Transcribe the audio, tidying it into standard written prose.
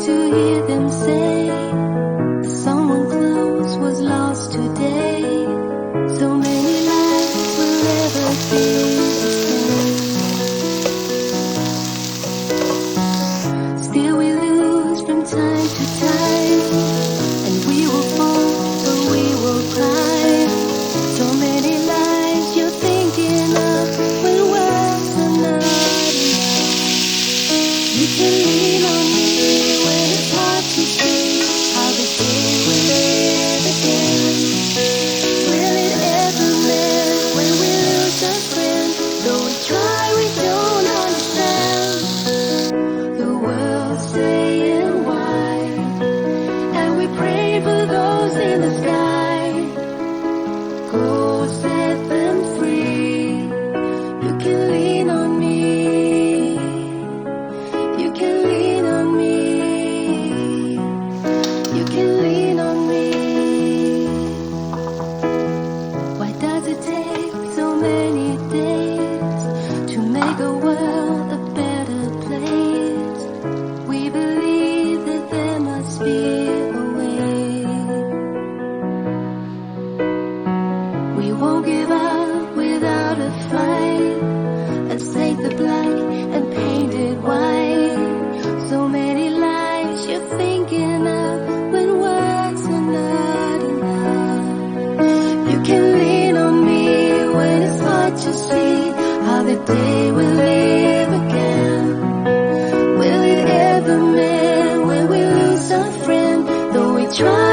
to hear them say someone close was lost today. So many lives will never be the same. Still we lose from time to time, and we will fall, but we will climb. So many lives you're thinking of when words are not enough. You can lean on me when it's hard to see how the day will live again. Will it ever mend when we lose a friend? Though we try, we don't understand. The world's saying why, and we pray for those in the sky. Go set them free. You can lean on me. You can lean on me. You can lean on me. Why does it take so many days to make a world a better place? We believe that there must be a way. We won't give up without a fight. Let's take the black and paint it white. So many lives you're thinking of when words are not enough. You can lean on me when it's hard to see how the day will live again. Will it ever mend when we lose a friend? Though we try,